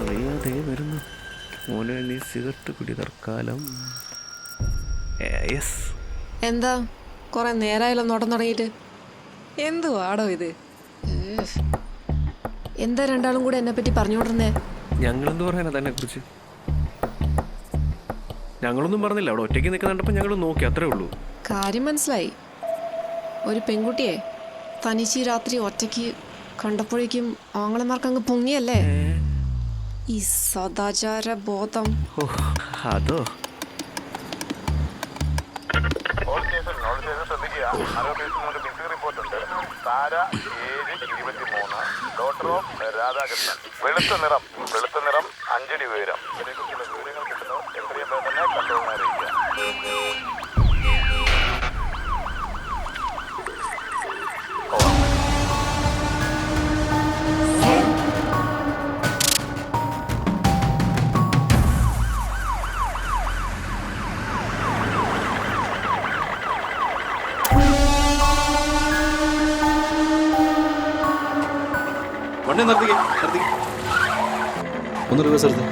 അറിയാതെ വരുന്നു മോനെ. നീ സിഗരറ്റ് കുടി തൽക്കാലം. യെസ്. എന്താ കുറെ നേരമായല്ലോ നോട്ടം തുടങ്ങിയിട്ട്? എന്തുവാടോ ഇത്? എന്താ രണ്ടാളും കൂടെ എന്നെ പറ്റി പറഞ്ഞുകൊണ്ടിരുന്നേ? ഞങ്ങളെന്ത് പറയാനാ തന്നെ കുറിച്ച്? ഞങ്ങളൊന്നും പറഞ്ഞില്ല. അവിടെ ഒറ്റയ്ക്ക് നിൽക്കുന്നുണ്ടപ്പോൾ ഞങ്ങൾ നോക്കി, അത്രേ ഉള്ളൂ. കാര്യം മനസ്സിലായി. ഒരു പെൺകുട്ടിയെ തനിച്ച് രാത്രി ഒറ്റയ്ക്ക് കണ്ടപ്പോഴേക്കും ആങ്ങളമാർക്ക് അങ്ങ് പൊങ്ങിയല്ലേ ഈ സദാചാര ബോധം. ഓ അതോ? വെളുത്ത നിറം 5 അടി ഉയരം. ഇതിനെക്കുറിച്ചുള്ള വിവരങ്ങൾ കിട്ടുന്നു. എത്രയും പേർ തന്നെ കൺട്രോളിനെ അറിയിക്കുക. വണ്ടി നിർത്തിക്കേ, ഒന്ന് റിവേഴ്സ് എടുത്ത്.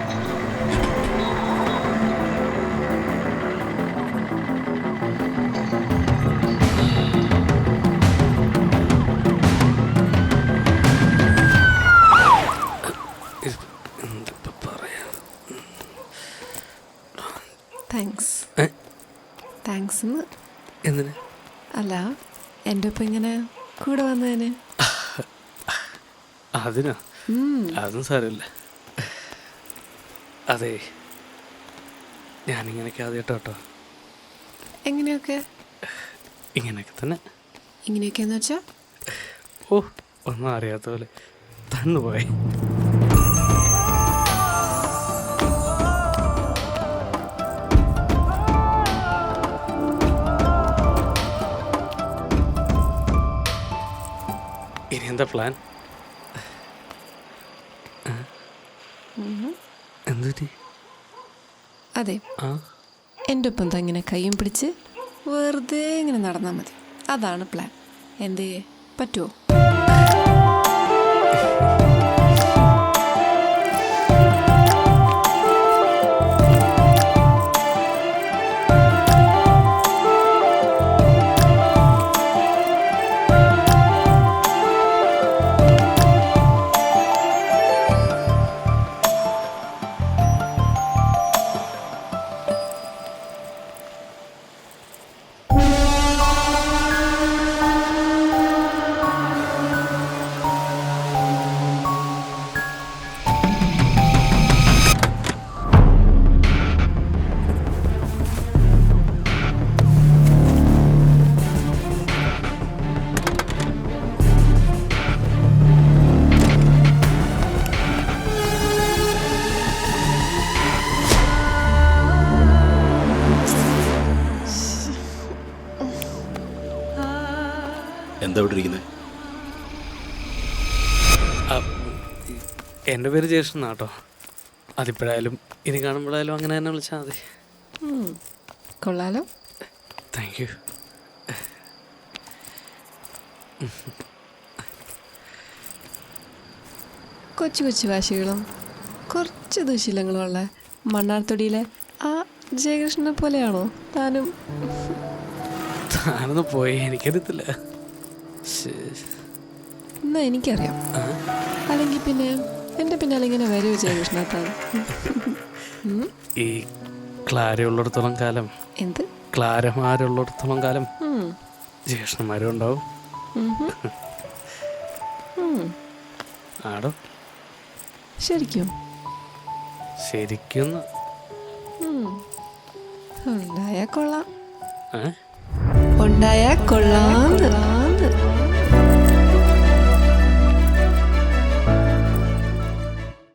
താങ്ക്സ് എന്തിന്? അല്ല, എൻ്റെ ഒപ്പം ഇങ്ങനെ കൂടെ വന്നതിന്. അതിനോ? അതും സാരമില്ല. അതെ, ഞാനിങ്ങനെയൊക്കെ ആദ്യമായിട്ടോ കേട്ടോ. എങ്ങനെയൊക്കെ? ഇങ്ങനെയൊക്കെ തന്നെ. ഇങ്ങനെയൊക്കെയെന്ന് വെച്ചാൽ? ഓ, ഒന്നും അറിയാത്ത പോലെ തന്നുപോയി. ഇനി എന്താ പ്ലാൻ? എന്തുപറ്റി? അതെ, എൻ്റെ ഒപ്പം എന്താ ഇങ്ങനെ കയ്യും പിടിച്ച് വെറുതെ ഇങ്ങനെ നടന്നാൽ മതി. അതാണ് പ്ലാൻ. എന്തേ, പറ്റുമോ? എന്താ ഇവിടെ ഇരിക്കുന്നത്? എൻ്റെ പേര് ജേഷൻ എന്നാട്ടോ. അതിപ്പോഴായാലും ഇനി കാണുമ്പോഴായാലും അങ്ങനെ തന്നെ വിളിച്ചാൽ മതി. കൊള്ളാലോ. Thank you. കൊച്ചു കൊച്ചു വാശികളും കുറച്ച് ദുശീലങ്ങളുമുള്ള മണ്ണാർത്തൊടിയിലെ ആ ജയകൃഷ്ണനെ പോലെയാണോ താനും? താനൊന്ന് പോയി, എനിക്കറിയത്തില്ല. എന്നാ എനിക്കറിയാം. അല്ലെങ്കിൽ പിന്നെ എൻ്റെ പിന്നാലെ ഇങ്ങനെ വരുമോ ജയകൃഷ്ണ താൻ? ഈ ക്ലാരയുള്ളിടത്തോളം കാലം, എന്ത് ക്ലാരമാരുള്ളിടത്തോളം കാലം ജേഷ്ണന്മാരും ഉണ്ടാവും. ആടോ, ശരിക്കും? ശരിക്കും ഉണ്ടായാ കൊള്ളാം. ഉണ്ടായാ കൊള്ളാം.